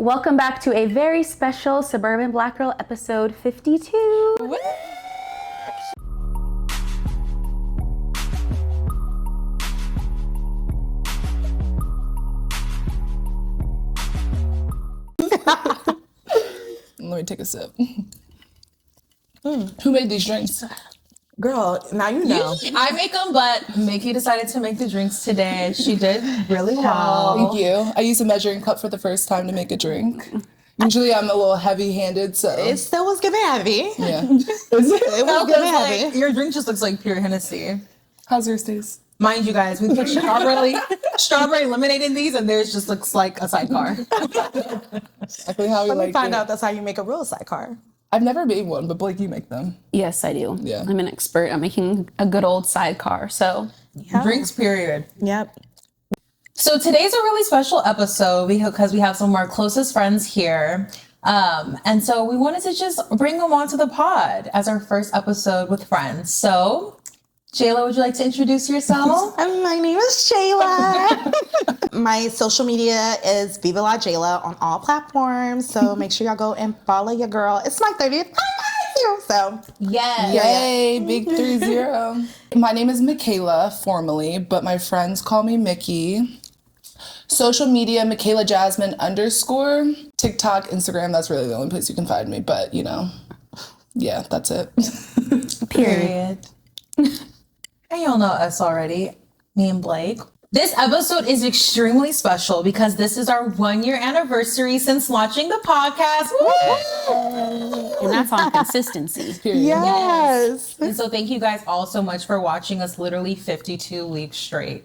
Welcome back to a very special Suburban Black Girl episode 52. Woo! Let me take a sip. Who made these drinks? Girl, now you know. I make them, but Mickey decided to make the drinks today. She did really well. Oh. Thank you. I used a measuring cup for the first time to make a drink. Usually I'm a little heavy-handed, so. It still was giving heavy. Yeah. It was giving heavy. Like, your drink just looks like pure Hennessy. How's yours taste? Mind you guys, we put strawberry lemonade in these, and theirs just looks like a sidecar. Exactly how we Let like me find it. out that's how you make a real sidecar. I've never made one, but Blake, you make them. Yes, I do. Yeah. I'm an expert at making a good old sidecar. So, Drinks, period. Yep. So today's a really special episode because we have some of our closest friends here. And so we wanted to just bring them onto the pod as our first episode with friends. So, Jayla, would you like to introduce yourself? My name is Jayla. My social media is Viva La Jayla on all platforms. So make sure y'all go and follow your girl. It's my 30th anniversary. So Yes. Yay, big 3-0. My name is Michaela, formally, but my friends call me Mickey. Social media, Michaela Jasmine _ TikTok, Instagram, that's really the only place you can find me. But, you know, yeah, that's it. Period. And y'all know us already, me and Blake. This episode is extremely special because this is our 1-year anniversary since launching the podcast. Woo! and that's on consistency. Period. yes. And so thank you guys all so much for watching us literally 52 weeks straight.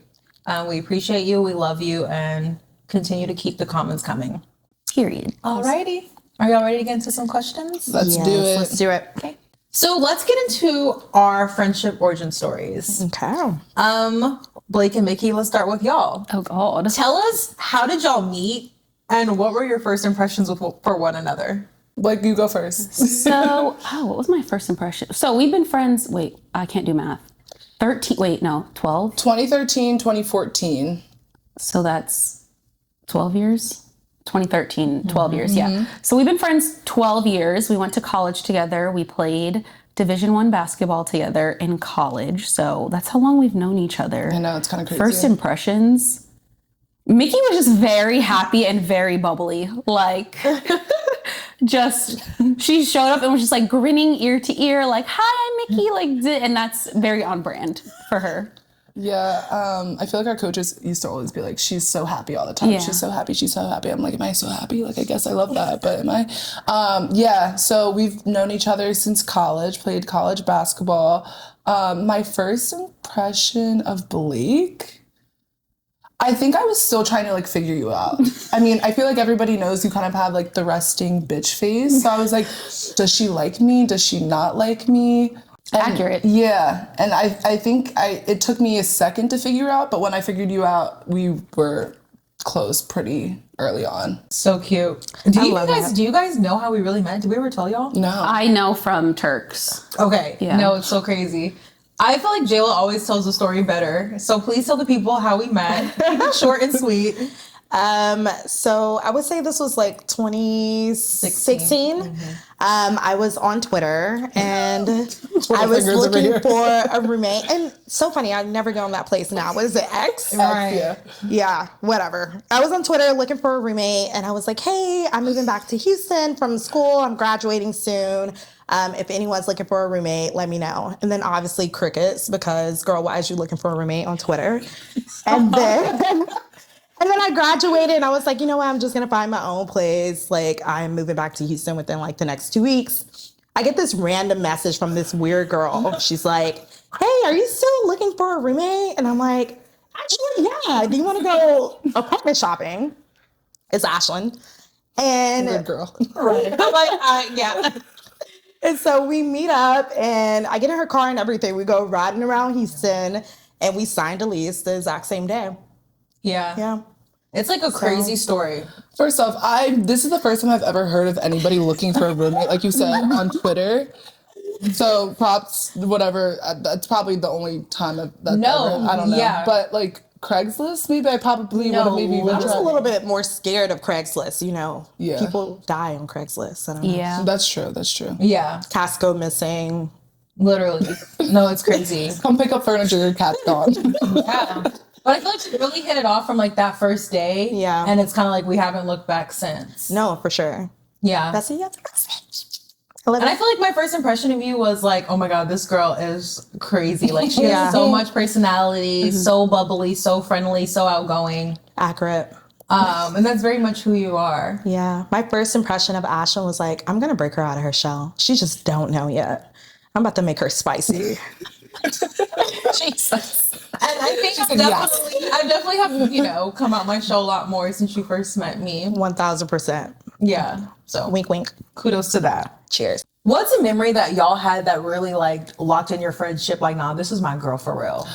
We appreciate you, we love you, and continue to keep the comments coming. Period. Alrighty. Are y'all ready to get into some questions? Let's do it. Let's do it. Okay. So let's get into our friendship origin stories. Okay. Blake and Mickey, let's start with y'all. Oh, God. Tell us, how did y'all meet and what were your first impressions for one another? Blake, you go first. So, what was my first impression? So, we've been friends, wait, I can't do math. 12? 2013, 2014. So that's 12 years? 2013, 12 years, yeah. So we've been friends 12 years. We went to college together. We played Division I basketball together in college. So that's how long we've known each other. I know, it's kind of crazy. First impressions, Mickey was just very happy and very bubbly. Like, she showed up and was just like grinning ear to ear, like, hi, I'm Mickey. Like, and that's very on brand for her. Yeah, I feel like our coaches used to always be like, she's so happy all the time. Yeah. She's so happy. She's so happy. I'm like, am I so happy? Like, I guess I love that, but am I? Yeah, so we've known each other since college, played college basketball. My first impression of Blake, I think I was still trying to like figure you out. I mean, I feel like everybody knows you kind of have like the resting bitch face. So I was like, does she like me? Does she not like me? Accurate. Yeah, and I think it took me a second to figure out, but when I figured you out, we were close pretty early on. So cute. Do you guys know how we really met? Did we ever tell y'all? No. I know from Turks. Okay. Yeah. No, it's so crazy. I feel like Jayla always tells the story better. So please tell the people how we met. Keep it short and sweet. So I would say this was like 2016. I was on Twitter and I was looking for a roommate. And so funny, I never go on that place now. What is it, X? Right. Yeah, whatever. I was on Twitter looking for a roommate and I was like, hey, I'm moving back to Houston from school. I'm graduating soon. If anyone's looking for a roommate, let me know. And then obviously crickets because, girl, why is you looking for a roommate on Twitter? And then I graduated and I was like, you know what? I'm just going to find my own place. Like, I'm moving back to Houston within like the next 2 weeks. I get this random message from this weird girl. She's like, hey, are you still looking for a roommate? And I'm like, actually, yeah. Do you want to go apartment shopping? It's Ashlyn. And Good girl. right. I'm like, yeah. And so we meet up and I get in her car and everything. We go riding around Houston and we signed a lease the exact same day. Yeah. Yeah. It's like a crazy story. First off, this is the first time I've ever heard of anybody looking for a roommate, like you said, on Twitter. So props, whatever. That's probably the only time that No, ever, I don't know. yeah. But like Craigslist, maybe I probably would have maybe even I was a tried. little bit more scared of Craigslist, you know. Yeah. People die on Craigslist. I don't know. Yeah. That's true. That's true. Yeah, Casco missing. literally. No, it's crazy. Come pick up furniture, your cat's gone. Yeah. But I feel like you really hit it off from like that first day. Yeah. And it's kind of like we haven't looked back since. No, for sure. Yeah. That's it. Yeah. And I feel like my first impression of you was like, oh my God, this girl is crazy. Like she has so much personality, so bubbly, so friendly, so outgoing. Accurate. And that's very much who you are. Yeah. My first impression of Ashlyn was like, I'm going to break her out of her shell. She just don't know yet. I'm about to make her spicy. Jesus. And I think I definitely have, you know, come out my show a lot more since you first met me. 1000%. Yeah. So Wink, wink. kudos to that. Cheers. What's a memory that y'all had that really like locked in your friendship? Like, nah, this is my girl for real.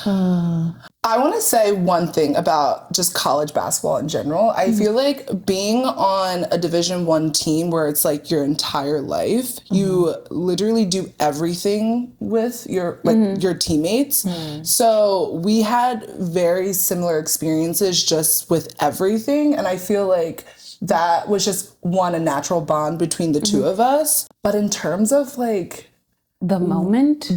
I want to say one thing about just college basketball in general. I feel like being on a Division I team where it's like your entire life, you literally do everything with your your teammates. So we had very similar experiences just with everything, and I feel like that was just a natural bond between the two of us. But in terms of like The moment.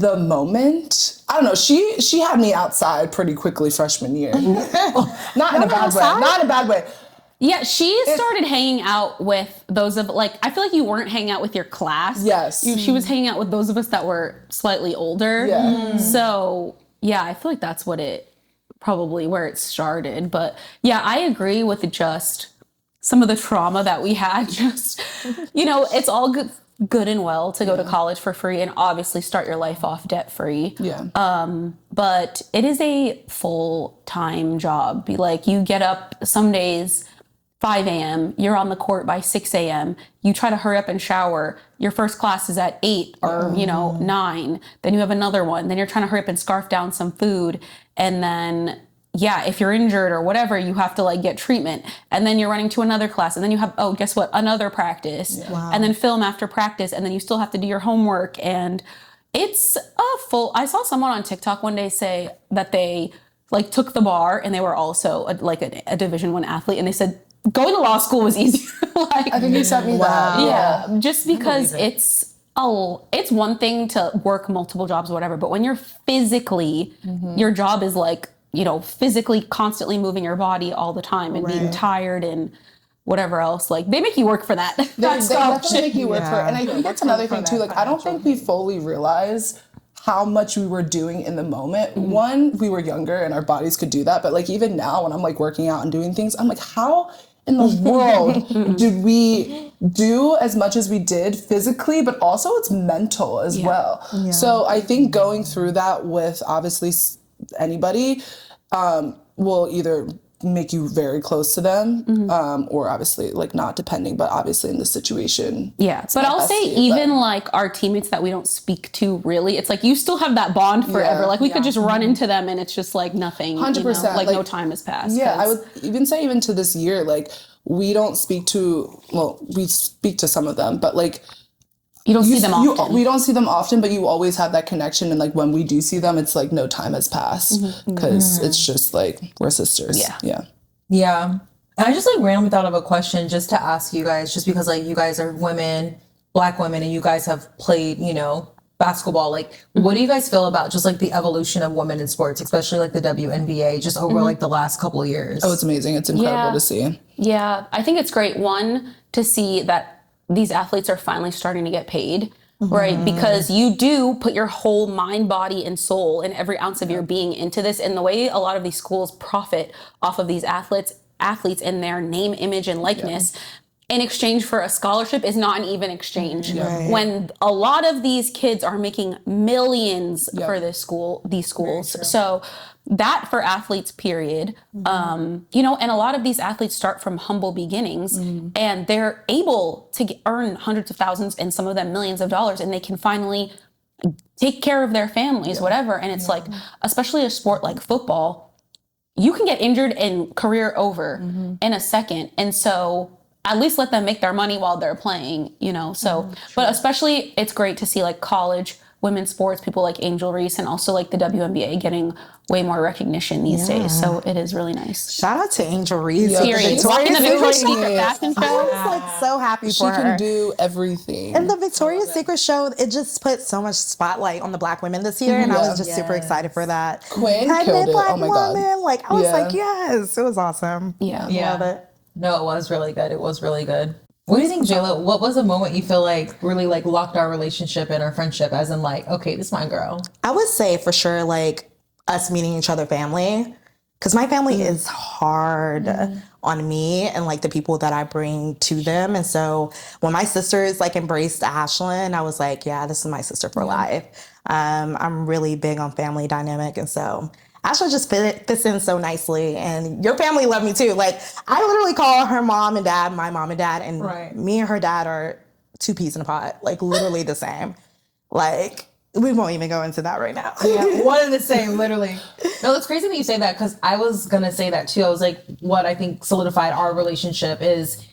I don't know. She had me outside pretty quickly freshman year. Not in a bad way. Not in a bad way. Yeah, she started hanging out with those of like, I feel like you weren't hanging out with your class. Yes. She was hanging out with those of us that were slightly older. Yeah. So yeah, I feel like that's where it started. But yeah, I agree with just some of the trauma that we had. Just, you know, it's all good and well to go to college for free and obviously start your life off debt free. Yeah. But it is a full-time job. Like you get up some days 5 a.m., you're on the court by 6 a.m., you try to hurry up and shower, your first class is at 8 or, 9, then you have another one, then you're trying to hurry up and scarf down some food, and then if you're injured or whatever, you have to like get treatment, and then you're running to another class, and then you have, guess what? Another practice, and then film after practice, and then you still have to do your homework. And it's I saw someone on TikTok one day say that they like took the bar and they were also a Division I athlete, and they said going to law school was easier. Like, I think you sent me that. yeah, just because it's one thing to work multiple jobs or whatever, but when you're physically, your job is like, physically constantly moving your body all the time and being tired and whatever else. Like they make you work for that. They definitely make you work for it. And I think that's another thing too. Like I don't think we fully realize how much we were doing in the moment. One, we were younger and our bodies could do that. But like even now when I'm like working out and doing things, I'm like, how in the world did we do as much as we did physically, but also it's mental as well. Yeah. So I think going through that with obviously anybody will either make you very close to them or obviously like not depending, but obviously in the situation. Yeah. But I'll say even like our teammates that we don't speak to really, it's like you still have that bond forever. Yeah. Like we could just run into them and it's just like nothing. 100%. Like no time has passed. Yeah. I would even say even to this year, like we don't speak to, we speak to some of them, but like you don't see them often. We don't see them often, but you always have that connection. And like when we do see them, it's like no time has passed because it's just like we're sisters. Yeah. And I just like randomly thought of a question just to ask you guys, just because like you guys are women, Black women, and you guys have played, basketball. Like, what do you guys feel about just like the evolution of women in sports, especially like the WNBA, just over like the last couple of years? Oh, it's amazing. It's incredible to see. Yeah. I think it's great. One, to see that these athletes are finally starting to get paid, right? Because you do put your whole mind, body, and soul and every ounce of your being into this. And the way a lot of these schools profit off of these athletes and their name, image, and likeness in exchange for a scholarship is not an even exchange. When a lot of these kids are making millions for these schools. So that for athletes, period. And a lot of these athletes start from humble beginnings and they're able to earn hundreds of thousands and some of them millions of dollars, and they can finally take care of their families, whatever. And it's like, especially a sport like football, you can get injured and career over in a second. And so at least let them make their money while they're playing, so, but especially it's great to see like college women's sports, people like Angel Reese, and also like the WNBA getting way more recognition these days. So it is really nice. Shout out to Angel Reese. Yeah, Period. Walking the Victoria's Secret fashion I show. was like so happy She for her. can do everything. And the Victoria's Secret show, it just put so much spotlight on the Black women this year, and I was just super excited for that. Quinn Pregnant killed it. Black Oh my God. woman, like I was Yeah. like, yes, it was awesome. Yeah. Love it. No, it was really good. It was really good. What do you think, Jayla? What was a moment you feel like really like locked our relationship and our friendship, as in like, okay, this is my girl? I would say for sure, like us meeting each other family, because my family is hard on me and like the people that I bring to them. And so when my sisters like embraced Ashlyn, I was like, yeah, this is my sister for life. I'm really big on family dynamic. And so Ashlyn just fits in so nicely. And your family love me too. Like I literally call her mom and dad my mom and dad. And me and her dad are two peas in a pod, like literally the same. Like, we won't even go into that right now. Yeah, one and the same, literally. No, it's crazy that you say that, because I was gonna say that too. I was like, what I think solidified our relationship is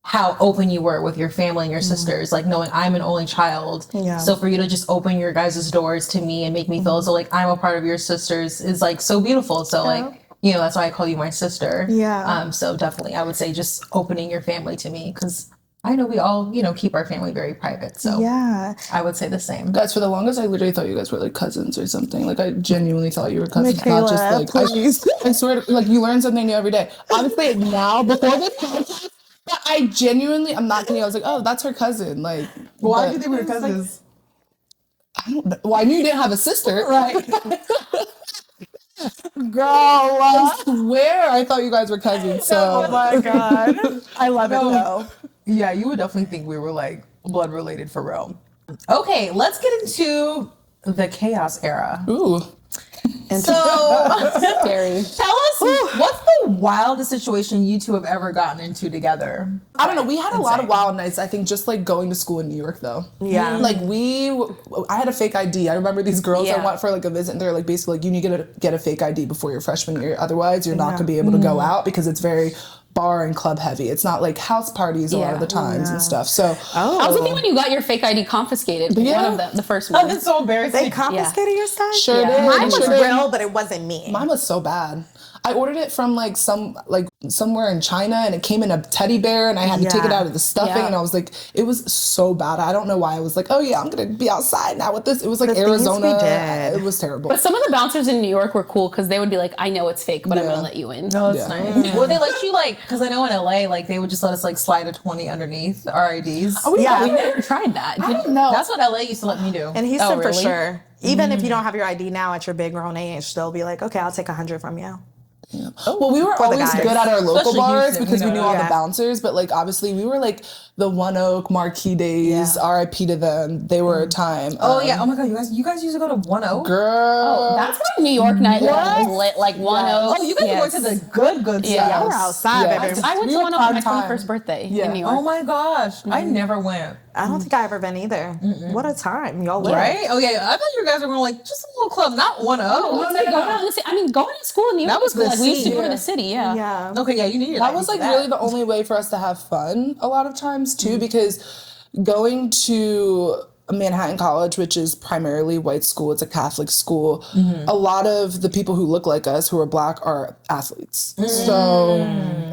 how open you were with your family and your sisters, like knowing I'm an only child. Yeah. So for you to just open your guys' doors to me and make me feel so like I'm a part of your sisters is like so beautiful. So like, you know, that's why I call you my sister. Yeah. So definitely I would say just opening your family to me, because I know we all, you know, keep our family very private. So Yeah. I would say the same. Guys, for the longest, I literally thought you guys were like cousins or something. Like I genuinely thought you were cousins, not just Michaela, like please. I swear, like you learn something new every day. Honestly, now before this podcast, but I genuinely, I'm not kidding. I was like, oh, that's her cousin. Like, Why but- do you think we were cousins? I don't know. Well, I knew you didn't have a sister, Right. girl. I swear, I thought you guys were cousins. So, Oh my God. I love it though. Yeah, you would definitely think we were like blood related for real. Okay, let's get into the chaos era. ooh, So Scary. tell us, what's the wildest situation you two have ever gotten into together? I don't know. We had a lot of wild nights. I think just like going to school in New York, though. Yeah. Like I had a fake ID. I remember these girls I Yeah. went for like a visit, and they're like basically like you need to get a fake ID before your freshman year. Otherwise, you're not gonna be able to go out because it's very bar and club heavy. It's not like house parties a lot of the times and stuff. So I was thinking when you got your fake ID confiscated. Yeah. One of the first Oh, one. that's so embarrassing. They confiscated your stuff? sure Yeah. did. Mine was sure did. real, but it wasn't me. Mine was so bad. I ordered it from like somewhere in China, and it came in a teddy bear, and I had to take it Yeah. out of the stuffing, Yeah. and I was like, it was so bad. I don't know why I was like, oh yeah, I'm gonna be outside now with this. It was like The things we Arizona. did. It was terrible. But some of the bouncers in New York were cool because they would be like, I know it's fake, but I'm Yeah. going to let you in. No, that's Yeah. nice. Well, they let you like, because I know in LA, like they would just let us like slide a 20 underneath our IDs. Oh, Yeah. We never tried that. I don't know. That's what LA used to let me do. In Houston, for really? sure. Even if you don't have your ID now at your big grown age, they'll be like, okay, I'll take 100 from you. Well, we were For the always guys. good at our local Especially bars Houston, because we we know knew all that. the bouncers, but like obviously we were like the One Oak Marquee days. Yeah. RIP to them. They were a time. Oh yeah. Oh my God. You guys used to go to 1-0? Girl. That's when New York night was lit, like 1-0. Oh, you guys went to the good stuff. Yeah. Y'all were outside, Yes. baby. I went We to were 1-0 for my prime time. 21st birthday Yeah. in New York. Oh my gosh. I never went. I don't think I ever been either. What a time. Y'all lived. Right? Oh yeah. I thought you guys were going like just a little club, not 1-0. Going to school in New York That was cool. the Like, we used to scene. go to the city, yeah. Yeah. Okay, yeah, you needed That was like really the only way for us to have fun a lot of times too, because going to Manhattan College, which is primarily white school, it's a Catholic school, a lot of the people who look like us who are Black are athletes. So,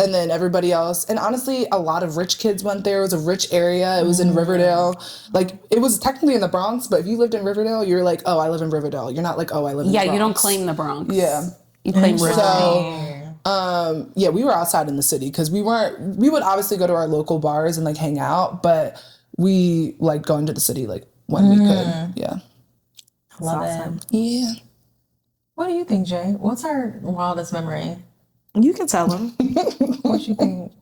and then everybody else, and honestly, a lot of rich kids went there. It was a rich area. It was in Riverdale. Like, it was technically in the Bronx, but if you lived in Riverdale, you're like, oh, I live in Riverdale. You're not like, oh, I live in the Yeah, Bronx. you don't claim the Bronx. Yeah. You claim Riverdale. So, yeah, we were outside in the city because we would obviously go to our local bars and like hang out, but we like going to the city like when we could. Yeah. Love it. Yeah. What do you think, Jay? What's our wildest memory? You can tell them. What you think?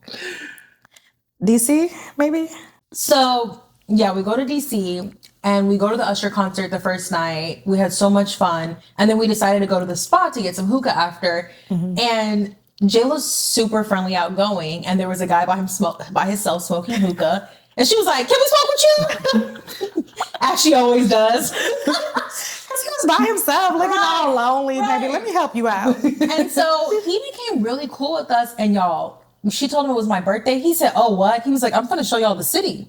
DC, maybe? So yeah, we go to DC and we go to the Usher concert the first night. We had so much fun, and then we decided to go to the spot to get some hookah after. And Jayla's super friendly, outgoing, and there was a guy by himself smoking hookah, and she was like, "Can we smoke with you?" As she always does. Because he was by himself, looking all lonely. Baby, let me help you out. And so he became really cool with us, and y'all, she told him it was my birthday. He said, "Oh, what?" He was like, "I'm going to show y'all the city."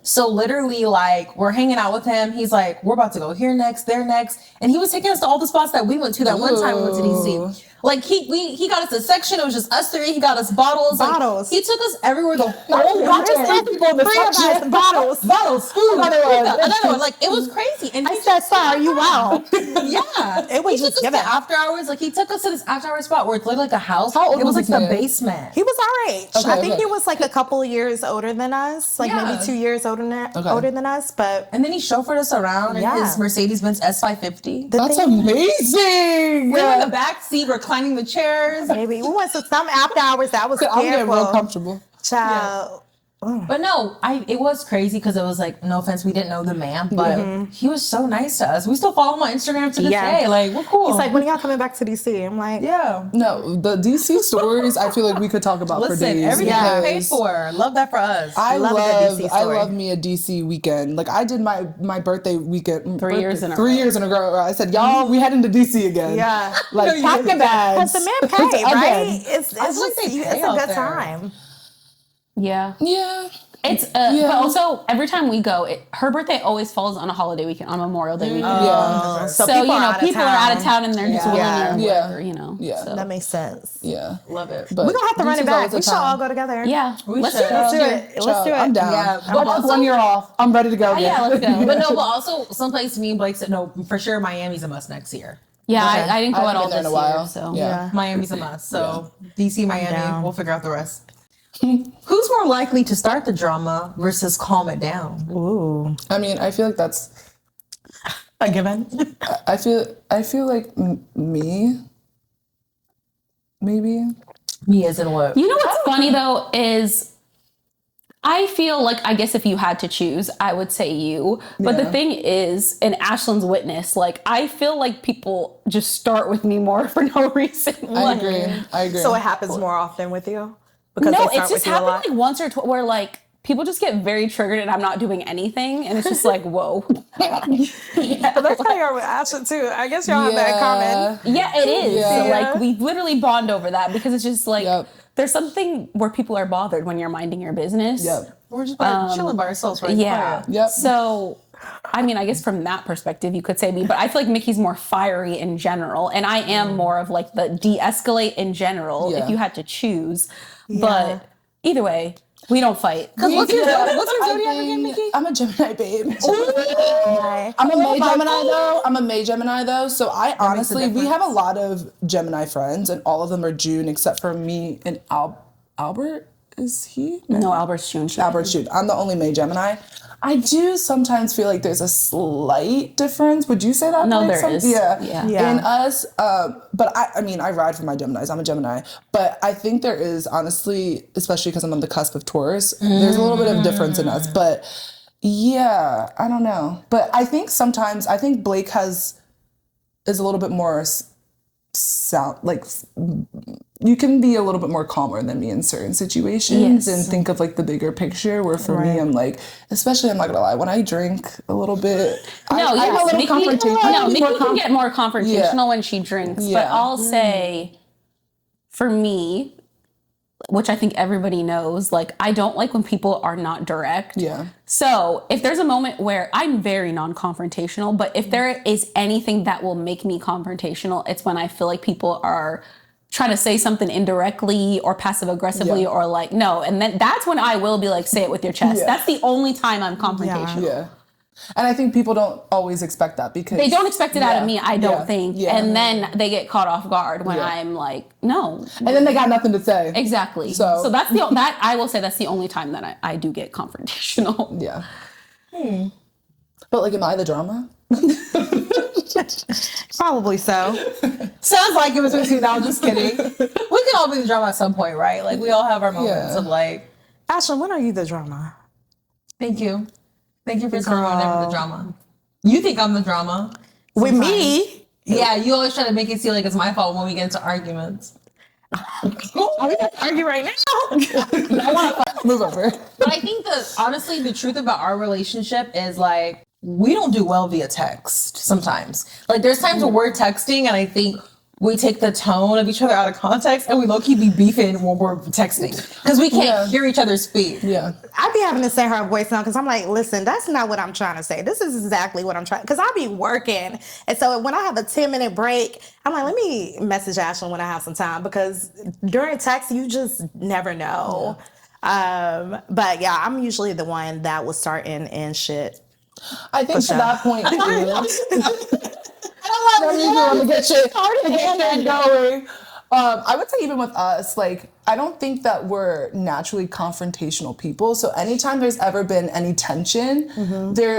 So literally, like, we're hanging out with him. He's like, "We're about to go here next, there next," and he was taking us to all the spots that we went to. That one time we went to DC. Like he got us a section. It was just us three. He got us bottles. Bottles. He took us everywhere. The whole Three of us, bottles. Food. Another one. Like, it was crazy. And I said, "Sir, are you well?" yeah, It was he just took us given. to after hours. Like, he took us to this after hour spot where it's literally like a house. How old it was was like the the kid? basement. He was our age. I think okay. he was like a couple of years older than us, like Yeah. maybe 2 years older than us. But And then he chauffeured us around in Yeah. his Mercedes-Benz S550. That's amazing. We were in the back seat, reclining the chairs. maybe we went to some after hours that was I'm getting real careful. comfortable. Child. But no, it was crazy because it was like, no offense, we didn't know the man, but he was so nice to us. We still follow him on Instagram to this Yeah. day. Like, we're cool. He's like, "When are y'all coming back to DC?" I'm like, yeah. No, the DC stories, I feel like we could talk about for Listen, days. everything Yeah. is paid for. Love that for us. I Love a good love DC I story. love me a DC weekend. Like I did my birthday weekend 3 years in a 3 row. years in a row. I said, "Y'all, we heading to DC again." Yeah. Like pack your bags. because the man paid, Again. right? It's I feel like just, they it's pay a out good there. time. Yeah. Yeah. It's Yeah. but also every time we go, her birthday always falls on a holiday weekend, on Memorial Day weekend. Yeah. So people you are know, out of people are out of town. town and they're just Yeah. willing or Yeah. whatever, you know. Yeah. So. That makes sense. Yeah. Love it. But We're gonna have to run it DC's back. always a We should time. all go together. Yeah. We Let's should. do it. Let's do it. Let's do it. I'm down. Yeah, I'm but about also- 1 year off. I'm ready to go. Again. Yeah, let's go. But no, but also someplace me and Blake said, no, for sure Miami's a must next year. Yeah, Okay. I didn't go I at haven't all been there this in a while. year. So Yeah. Miami's a must. So DC, Miami, down. we'll figure out the rest. Who's more likely to start the drama versus calm it down? Ooh. I mean, I feel like that's. A given. I feel like me. Maybe. Me as in what? You know what's funny though is I feel like I guess if you had to choose, I would say you. But the Yeah. thing is, in Ashlyn's witness, like I feel like people just start with me more for no reason. I agree. I agree. So it happens more often with you? Because No, they it's start just with you a happened lot? like once or twice where like people just get very triggered and I'm not doing anything, and it's just like whoa. But that's how you are with Ashley too. I guess y'all have that in common. Yeah, it is. Yeah. So like we literally bond over that because it's just like Yep. there's something where people are bothered when you're minding your business. Yep. We're just chilling by ourselves, right? Yeah. Yep. So, I mean, I guess from that perspective, you could say me, but I feel like Mickey's more fiery in general, and I am more of like the de-escalate in general. Yeah. If you had to choose, but either way, we don't fight. What's your Yeah, zodiac I again, think Mickey? I'm a Gemini babe. Right. I'm a May Gemini though. I'm a May Gemini though. So I honestly, we difference. have a lot of Gemini friends, and all of them are June except for me and Albert. Is he? No, Albert's June. Albert's June. I'm the only May Gemini. I do sometimes feel like there's a slight difference. Would you say that? No, Blake? there is. Yeah. Yeah. In us, but I mean, I ride for my Geminis. I'm a Gemini, but I think there is honestly, especially because I'm on the cusp of Taurus, there's a little bit of difference in us. But yeah, I don't know. But I think sometimes Blake is a little bit more sound like. You can be a little bit more calmer than me in certain situations and think of like the bigger picture. Where for me, I'm like, especially I'm not gonna lie, when I drink a little bit, I'm a little confrontational. No, Mickey can get more confrontational Yeah. when she drinks. But Yeah. I'll say, for me, which I think everybody knows, like I don't like when people are not direct. Yeah. So if there's a moment where I'm very non-confrontational, but if there is anything that will make me confrontational, it's when I feel like people are trying to say something indirectly or passive aggressively or like, no. And then that's when I will be like, say it with your chest. Yeah. That's the only time I'm confrontational. Yeah. And I think people don't always expect that because They don't expect it out of Yeah. me, I don't Yeah. think. Yeah. And then they get caught off guard when Yeah. I'm like, no. and then they got nothing to say. Exactly. So- So that's that I will say that's the only time that I do get confrontational. Yeah. But like, am I the drama? Probably so. Sounds like it was with you. No, I'm just kidding. We can all be the drama at some point, right? Like we all have our moments Yeah. of like, Ashley, when are you the drama? thank you for telling me I'm never the drama. You think I'm the drama? With me? Yeah, you always try to make it seem like it's my fault when we get into arguments. Are we gonna argue right now? Move over. But I think that honestly, the truth about our relationship is like we don't do well via text sometimes. Like there's times where we're texting and I think we take the tone of each other out of context and we low-key be beefing when we're texting because we can't hear each other speak. Yeah. I be having to send her a voice note because I'm like, listen, that's not what I'm trying to say. This is exactly what I'm trying, because I be working. And so when I have a 10-minute break, I'm like, let me message Ashlyn when I have some time, because during text, you just never know. But yeah, I'm usually the one that will start and shit. I think to that point, too. I'm gonna get shit going. I would say even with us, like, I don't think that we're naturally confrontational people. So anytime there's ever been any tension,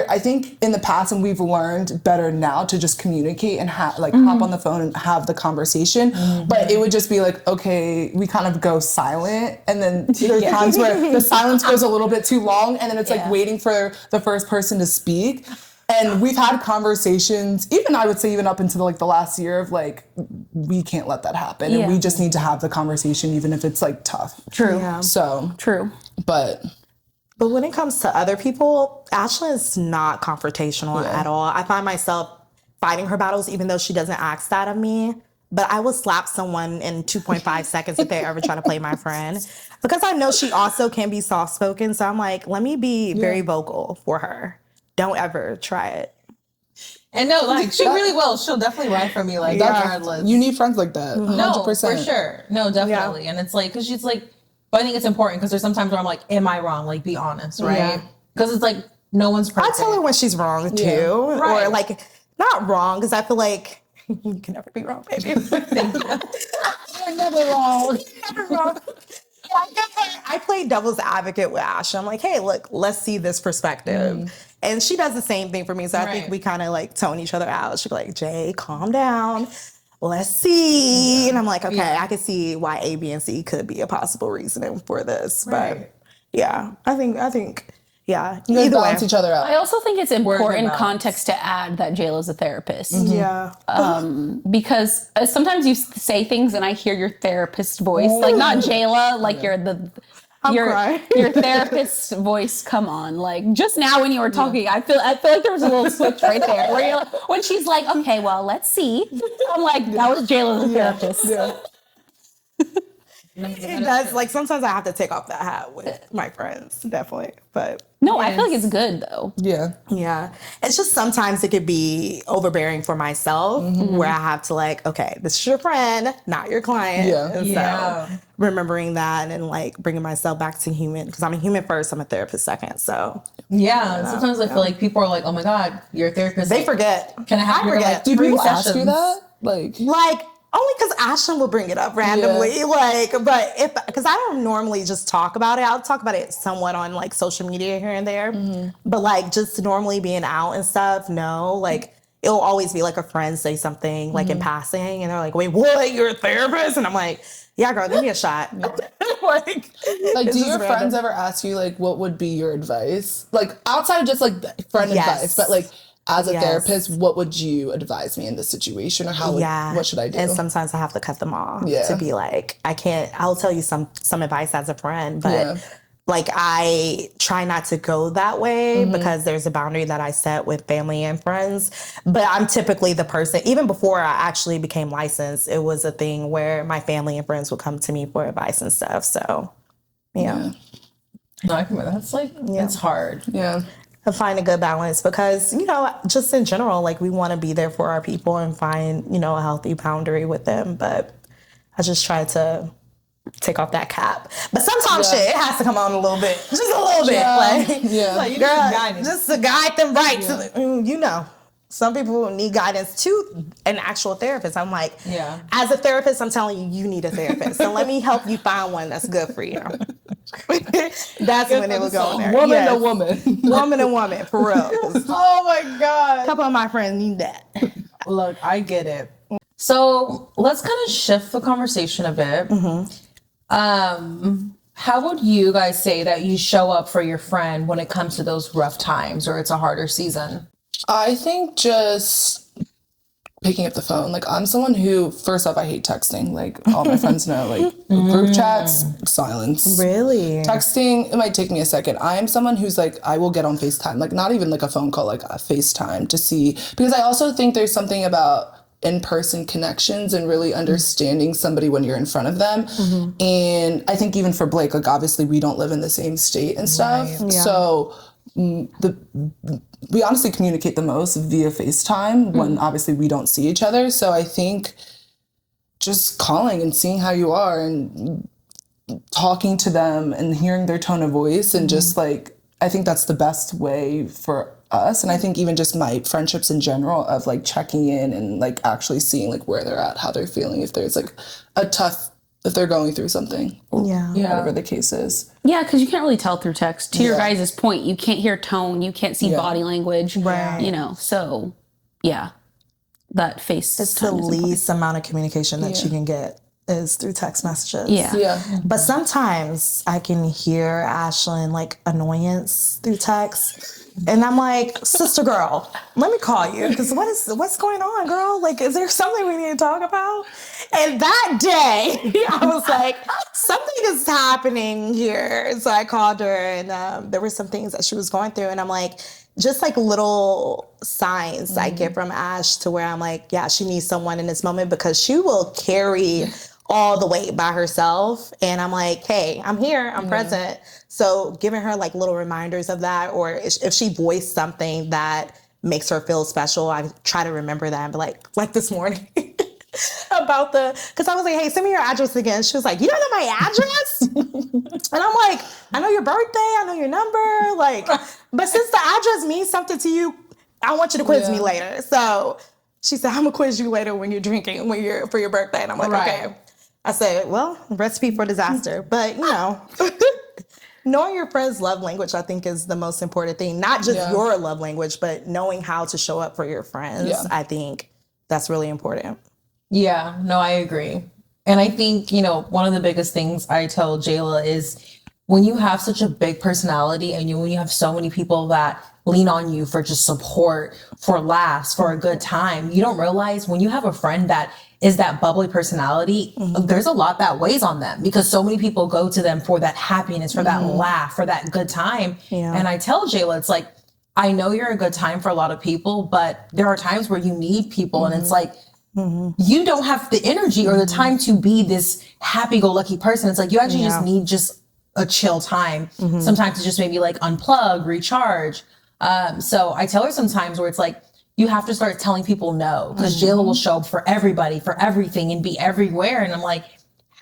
I think in the past, and we've learned better now to just communicate and hop on the phone and have the conversation. But it would just be like, okay, we kind of go silent, and then there's times where the silence goes a little bit too long, and then it's like waiting for the first person to speak. And we've had conversations, even I would say even up into like the last year, of like, we can't let that happen. And we just need to have the conversation, even if it's like tough. True. Yeah. So. True. But when it comes to other people, Ashlyn is not confrontational at all. I find myself fighting her battles, even though she doesn't ask that of me. But I will slap someone in 2.5 seconds if they ever try to play my friend. Because I know she also can be soft-spoken. So I'm like, let me be very vocal for her. Don't ever try it. And no, like, she really will. She'll definitely ride for me, like, regardless. You need friends like that. 100%. No, for sure. No, definitely. And it's like, because she's like, but I think it's important because there's sometimes where I'm like, am I wrong? Like, be honest, right? Because it's like, no one's perfect. I tell her when she's wrong, too. Right. Or, like, not wrong, because I feel like you can never be wrong, baby. Thank you. You're never wrong. Never wrong. I play devil's advocate with Asha. I'm like, hey, look, let's see this perspective. And she does the same thing for me. So I think we kind of like tone each other out. She'll be like, Jay, calm down. Let's see. And I'm like, okay, I can see why A, B, and C could be a possible reasoning for this. But yeah, I think, yeah. You guys balance each other out. I also think it's important context to add that JLo's a therapist. Yeah. Because sometimes you say things and I hear your therapist voice, like not Jayla, like your therapist's voice. Come on, like just now when you were talking, I feel like there was a little switch right there where you're like, when she's like, okay, well, let's see. I'm like, that was JLo's therapist. Yeah. It does. Like sometimes I have to take off that hat with my friends, definitely. But no, I feel like it's good though. Yeah. Yeah. It's just sometimes it could be overbearing for myself where I have to like, okay, this is your friend, not your client. Yeah. And so remembering that and like bringing myself back to human, because I'm a human first, I'm a therapist second. So sometimes I feel like people are like, oh my God, you're a therapist. they forget. Can I have your like Do 3 people sessions? ask you that? Like Only because Ashlyn will bring it up randomly. Because I don't normally just talk about it. I'll talk about it somewhat on like social media here and there. But like just normally being out and stuff, no. Like it'll always be like a friend say something like in passing and they're like, wait, what? You're a therapist? And I'm like, yeah, girl, give me a shot. like do your friends ever ask you like what would be your advice? Like outside of just like friend advice, but like as a therapist, what would you advise me in this situation, or what should I do? And sometimes I have to cut them off to be like, I'll tell you some advice as a friend, but like I try not to go that way because there's a boundary that I set with family and friends. But I'm typically the person, even before I actually became licensed, it was a thing where my family and friends would come to me for advice and stuff. So, No, I can. That's like, it's hard. Yeah. To find a good balance because, just in general, like we want to be there for our people and find, a healthy boundary with them. But I just try to take off that cap. But sometimes shit, it has to come on a little bit. Just a little bit. Like, girl, just to guide them right to some people need guidance to an actual therapist. I'm like, as a therapist, I'm telling you, you need a therapist. So let me help you find one that's good for you. That's when it was going there. Woman to woman. Woman and woman, for real. Oh my God. A couple of my friends need that. Look, I get it. So let's kind of shift the conversation a bit. How would you guys say that you show up for your friend when it comes to those rough times or it's a harder season? I think just picking up the phone. Like I'm someone who, first off, I hate texting. Like all my friends know, like group chats, silence. Really? Texting, it might take me a second. I am someone who's like, I will get on FaceTime, like not even like a phone call, like a FaceTime to see, because I also think there's something about in-person connections and really understanding somebody when you're in front of them. And I think even for Blake, like obviously we don't live in the same state and stuff. Right. Yeah. So we honestly communicate the most via FaceTime when obviously we don't see each other. So I think just calling and seeing how you are and talking to them and hearing their tone of voice and just like, I think that's the best way for us. And I think even just my friendships in general of like checking in and like actually seeing like where they're at, how they're feeling, if there's like if they're going through something or whatever the case is. Yeah, because you can't really tell through text. To your guys' point, you can't hear tone, you can't see body language, you know, so yeah, that face It's the least amount of communication that you can get is through text messages. Yeah. But sometimes I can hear Ashlyn like annoyance through text. And I'm like, sister girl, let me call you. Because what's going on, girl? Like, is there something we need to talk about? And that day, I was like, something is happening here. So I called her and there were some things that she was going through. And I'm like, just like little signs I get from Ash to where I'm like, yeah, she needs someone in this moment because she will carry all the weight by herself. And I'm like, hey, I'm here, I'm present. So giving her like little reminders of that, or if she voiced something that makes her feel special, I try to remember that and be like this morning about because I was like, hey, send me your address again. She was like, you don't know my address? And I'm like, I know your birthday, I know your number, like, but since the address means something to you, I want you to quiz me later. So she said, I'm gonna quiz you later when you're drinking, for your birthday. And I'm like, okay. I said, well, recipe for disaster. But, you know, knowing your friend's love language, I think, is the most important thing. Not just your love language, but knowing how to show up for your friends. Yeah. I think that's really important. Yeah, no, I agree. And I think, you know, one of the biggest things I tell Jayla is when you have such a big personality and when you have so many people that lean on you for just support, for laughs, for a good time, you don't realize when you have a friend that is that bubbly personality, there's a lot that weighs on them because so many people go to them for that happiness, for that laugh, for that good time. Yeah. And I tell Jayla, it's like, I know you're a good time for a lot of people, but there are times where you need people and it's like, you don't have the energy or the time to be this happy-go-lucky person. It's like, you actually just need just a chill time. Sometimes to just maybe like unplug, recharge. So I tell her sometimes where it's like, you have to start telling people no, because Jayla will show up for everybody, for everything, and be everywhere. And I'm like,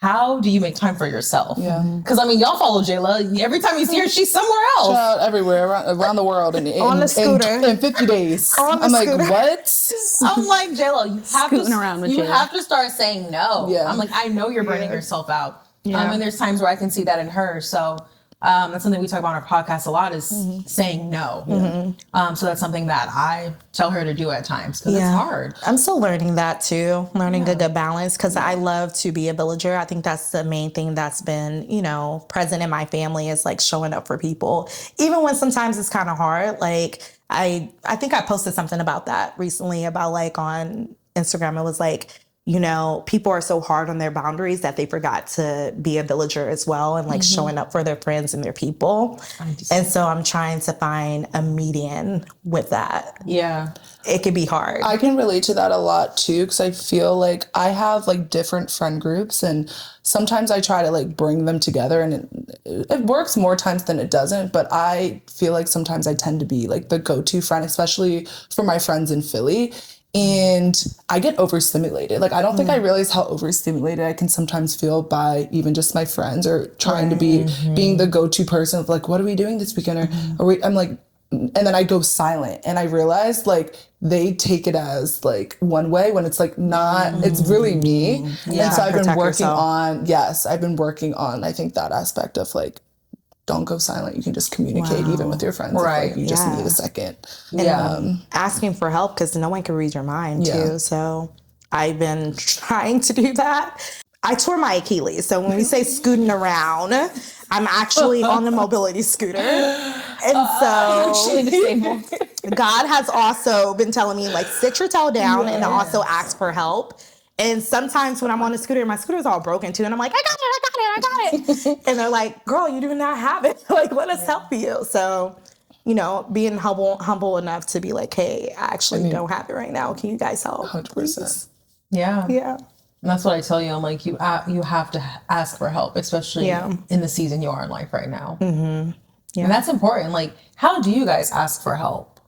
how do you make time for yourself? Yeah. Because I mean, y'all follow Jayla. Every time you see her, she's somewhere else. Child, everywhere around the world on the scooter in 50 days. I'm like, what? I'm like, Jayla, you have to start saying no. Yeah. I'm like, I know you're burning yourself out. Yeah. And there's times where I can see that in her. So that's something we talk about on our podcast a lot is saying no. So that's something that I tell her to do at times because it's hard. I'm still learning that too, learning a good balance because I love to be a villager. I think that's the main thing that's been, you know, present in my family is like showing up for people, even when sometimes it's kind of hard. Like I think I posted something about that recently about like on Instagram. It was like, you know, people are so hard on their boundaries that they forgot to be a villager as well and like showing up for their friends and their people. And so I'm trying to find a median with that. Yeah. It can be hard. I can relate to that a lot too, because I feel like I have like different friend groups and sometimes I try to like bring them together and it works more times than it doesn't. But I feel like sometimes I tend to be like the go-to friend, especially for my friends in Philly. And I get overstimulated. Like, I don't think I realize how overstimulated I can sometimes feel by even just my friends or trying to be being the go-to person of like, what are we doing this weekend? I'm like, and then I go silent and I realize like they take it as like one way when it's like not, it's really me. And so I've been working on, I think that aspect of like, don't go silent. You can just communicate even with your friends. Right. If, like, you just need a second. And asking for help because no one can read your mind too. So I've been trying to do that. I tore my Achilles. So when we say scooting around, I'm actually on the mobility scooter. And so God has also been telling me like sit your tail down and also ask for help. And sometimes when I'm on the scooter, my scooter's all broken too. And I'm like, I got it. And they're like, girl, you do not have it. Like, let us help you. So, you know, being humble enough to be like, hey, I actually don't have it right now. Can you guys help? 100%. Yeah. Yeah. And that's what I tell you. I'm like, you have to ask for help, especially in the season you are in life right now. Mm-hmm. Yeah. And that's important. Like, how do you guys ask for help?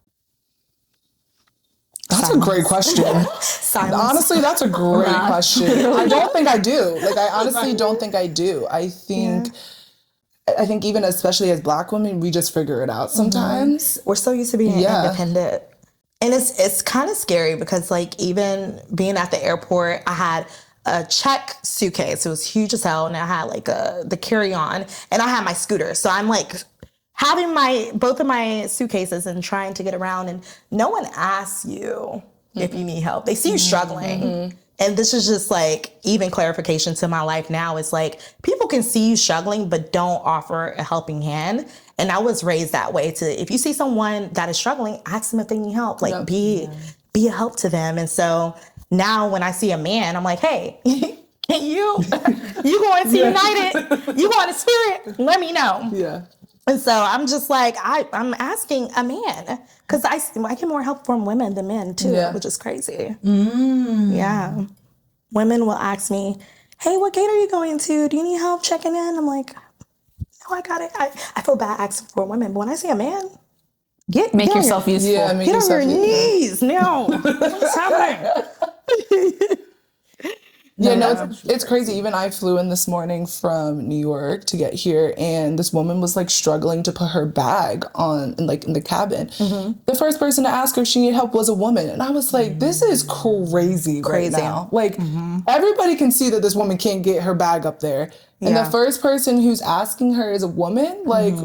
That's a great question. Honestly, that's a great question. I don't think I do. Like, I honestly don't think I do. I think even especially as Black women, we just figure it out sometimes. We're so used to being independent. And it's kind of scary because, like, even being at the airport, I had a check suitcase. It was huge as hell. And I had, like, the carry-on. And I had my scooter. So I'm, like, having both of my suitcases and trying to get around. And no one asks you if you need help. They see you struggling. Mm-hmm. And this is just, like, even clarification to my life now. It's like, people can see you struggling, but don't offer a helping hand. And I was raised that way to, if you see someone that is struggling, ask them if they need help. Like, be a help to them. And so now when I see a man, I'm like, hey, can you going to United? You going to Spirit? Let me know. Yeah. And so I'm just like, I'm asking a man because I get more help from women than men too, which is crazy. Mm. Yeah. Women will ask me, hey, what gate are you going to? Do you need help checking in? I'm like, no, I got it. I feel bad asking for women, but when I see a man, make yourself useful. Yeah, get on your knees. No, what's happening? Yeah, no, it's crazy. Even I flew in this morning from New York to get here, and this woman was, like, struggling to put her bag on, in the cabin. Mm-hmm. The first person to ask her if she needed help was a woman, and I was like, this is crazy right now. Like, everybody can see that this woman can't get her bag up there, and the first person who's asking her is a woman. Like,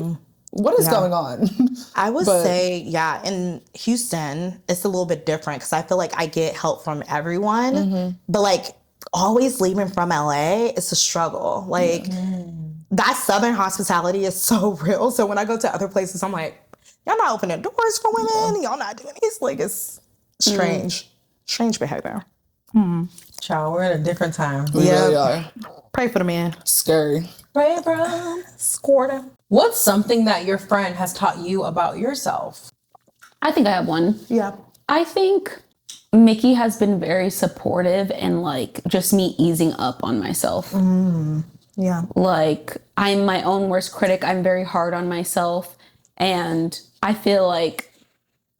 what is going on? I would say, in Houston, it's a little bit different because I feel like I get help from everyone, but, like, always leaving from LA, it's a struggle. Like, that Southern hospitality is so real. So when I go to other places, I'm like, y'all not opening doors for women. Y'all not doing this. Like, it's strange behavior. Child, we're at a different time. We really are. Pray for the man. Scary. Pray for him. Scored him. What's something that your friend has taught you about yourself? I think I have one. Yeah. I think Mickey has been very supportive and, like, just me easing up on myself. Yeah. Like, I'm my own worst critic. I'm very hard on myself. And I feel like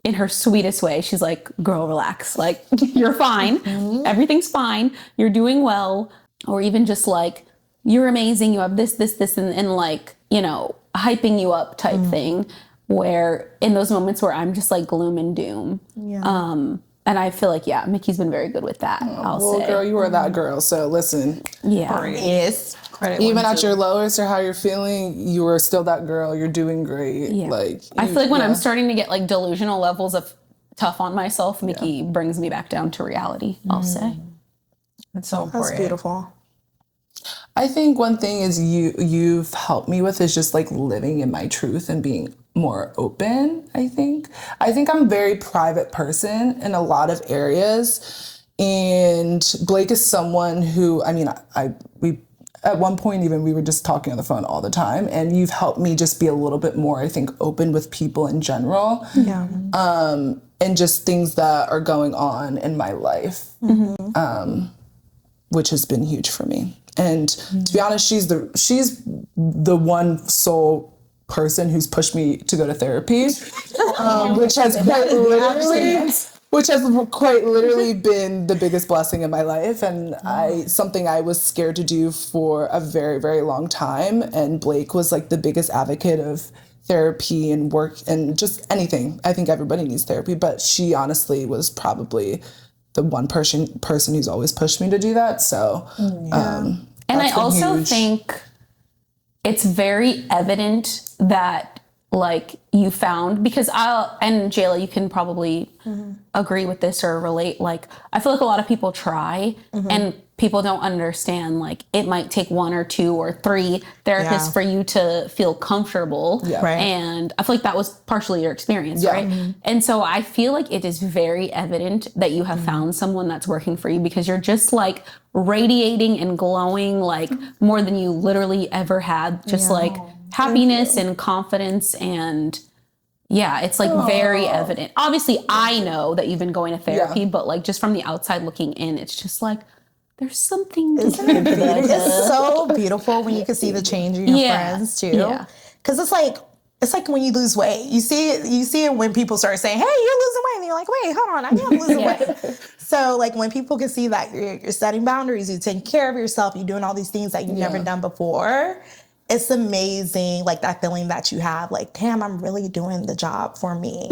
in her sweetest way, she's like, girl, relax. Like, you're fine. Everything's fine. You're doing well. Or even just like, you're amazing. You have this, and like, you know, hyping you up type thing. Where in those moments where I'm just like gloom and doom. Yeah. And I feel like, Mickey's been very good with that, I'll say. Girl, you are that girl. So listen. Yeah. Yes. Even at your lowest or how you're feeling, you are still that girl. You're doing great. Yeah. Like, I feel like when I'm starting to get like delusional levels of tough on myself, Mickey brings me back down to reality, I'll say. That's so important. That's beautiful. I think one thing is you've helped me with is just like living in my truth and being more open, I think. I'm a very private person in a lot of areas. And Blake is someone who, I mean, we at one point even we were just talking on the phone all the time, and you've helped me just be a little bit more, I think, open with people in general. Yeah. And just things that are going on in my life, which has been huge for me. And to be honest, she's the one sole person who's pushed me to go to therapy, which has quite literally been the biggest blessing in my life, and something I was scared to do for a very, very long time. And Blake was like the biggest advocate of therapy and work and just anything. I think everybody needs therapy, but she honestly was probably the one person who's always pushed me to do that. So, and I also think it's very evident that like you found, because and Jayla, you can probably agree with this or relate. Like, I feel like a lot of people try and people don't understand, like, it might take 1 or 2 or 3 therapists for you to feel comfortable. Yeah. Right. And I feel like that was partially your experience, right? And so I feel like it is very evident that you have found someone that's working for you, because you're just like radiating and glowing like more than you literally ever had. Just like happiness and confidence, and Yeah, it's like very evident. Obviously, I know that you've been going to therapy, but like just from the outside looking in, it's just like there's something. Isn't it beautiful? It's so beautiful when you can see the change in your friends too. Yeah. Because it's like when you lose weight. You see it when people start saying, "Hey, you're losing weight," and you're like, "Wait, hold on, I am losing weight." So like when people can see that you're setting boundaries, you're taking care of yourself, you're doing all these things that you've never done before. It's amazing, like that feeling that you have, like, damn, I'm really doing the job for me.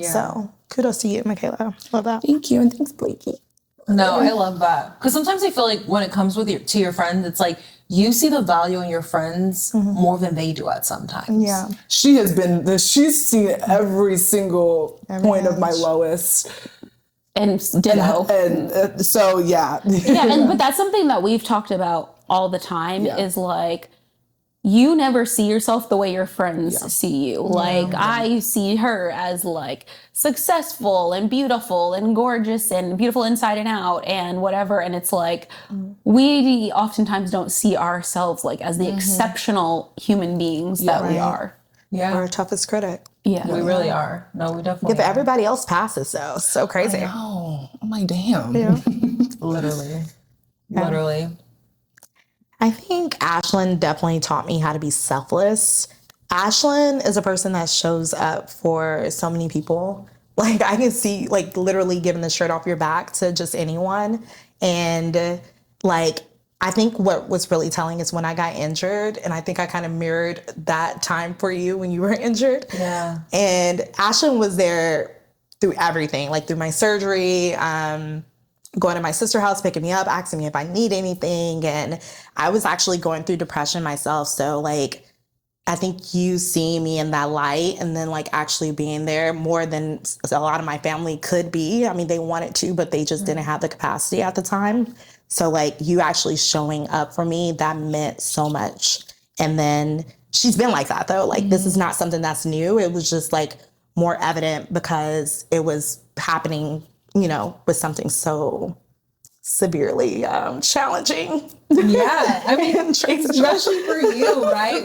So kudos to you, Michaela. Love that. Thank you, and thanks, Blakey. No, I love that. Because sometimes I feel like when it comes to your friends, it's like you see the value in your friends more than they do at sometimes. Yeah. She's seen every single point of my lowest. And ditto. And so, yeah. But that's something that we've talked about all the time is like, you never see yourself the way your friends see you. Like I see her as like successful and beautiful and gorgeous and beautiful inside and out and whatever. And it's like, we oftentimes don't see ourselves like as the exceptional human beings that we are. Yeah. We're our toughest critic. Yeah. We really are. No, we definitely But are. everybody else passes though. So crazy. Oh, I'm like, damn. Literally. Literally. I think Ashlyn definitely taught me how to be selfless. Ashlyn is a person that shows up for so many people. Like I can see like literally giving the shirt off your back to just anyone. And like, I think what was really telling is when I got injured, and I think I kind of mirrored that time for you when you were injured. Yeah. And Ashlyn was there through everything, like through my surgery, going to my sister's house, picking me up, asking me if I need anything. And I was actually going through depression myself. So like, I think you seeing me in that light and then like actually being there more than a lot of my family could be. I mean, they wanted to, but they just didn't have the capacity at the time. So like you actually showing up for me, that meant so much. And then she's been like that though. Like this is not something that's new. It was just like more evident because it was happening, you know, with something so severely challenging. Yeah, I mean, especially for you, right?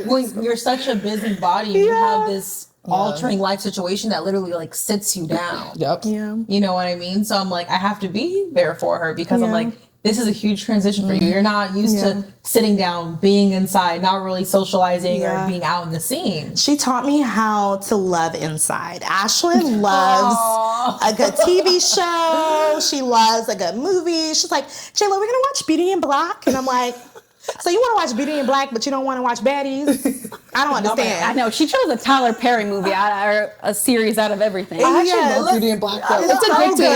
When you're such a busy body, you have this altering life situation that literally like sits you down. Yep. Yeah. You know what I mean? So I'm like, I have to be there for her because I'm like, this is a huge transition for you. You're not used to sitting down, being inside, not really socializing or being out in the scene. She taught me how to love inside. Ashlyn loves a good TV show. She loves a good movie. She's like, J-Lo, we're going to watch Beauty in Black. And I'm like, so you want to watch Beauty in Black, but you don't want to watch Baddies? I don't understand. I know. She chose a Tyler Perry movie or a series out of everything. I actually love Beauty in Black though. It's addictive.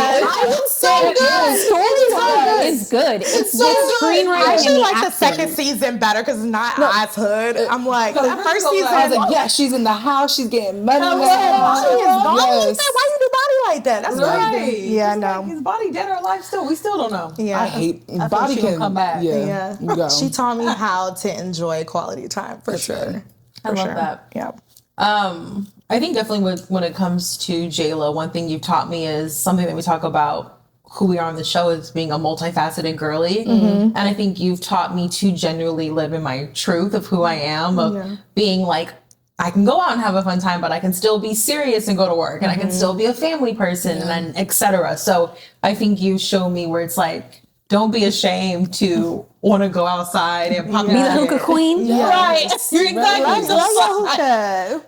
It's so good. It's good. It's So good. screenwriting. I actually and like the acting. second season better because it's not as hood. I'm like, that first season. I was like, yeah, she's in the house. She's getting money now. She is gone like Yes. that. Why you do body like that? That's Right. crazy. Yeah, It's no. like, his body dead or alive still? We still don't know. Yeah. I hate I feel body she gonna can come back. Yeah, you go. She taught me how to enjoy quality time for sure. I love that. Yeah. I think definitely when it comes to J-Lo, one thing you've taught me is something that we talk about who we are on the show is being a multifaceted girly. And I think you've taught me to genuinely live in my truth of who I am, of being like, I can go out and have a fun time, but I can still be serious and go to work and I can still be a family person and et cetera. So I think you show me where it's like, don't be ashamed to want to go outside and pop Be the hookah queen. Right. You're exactly.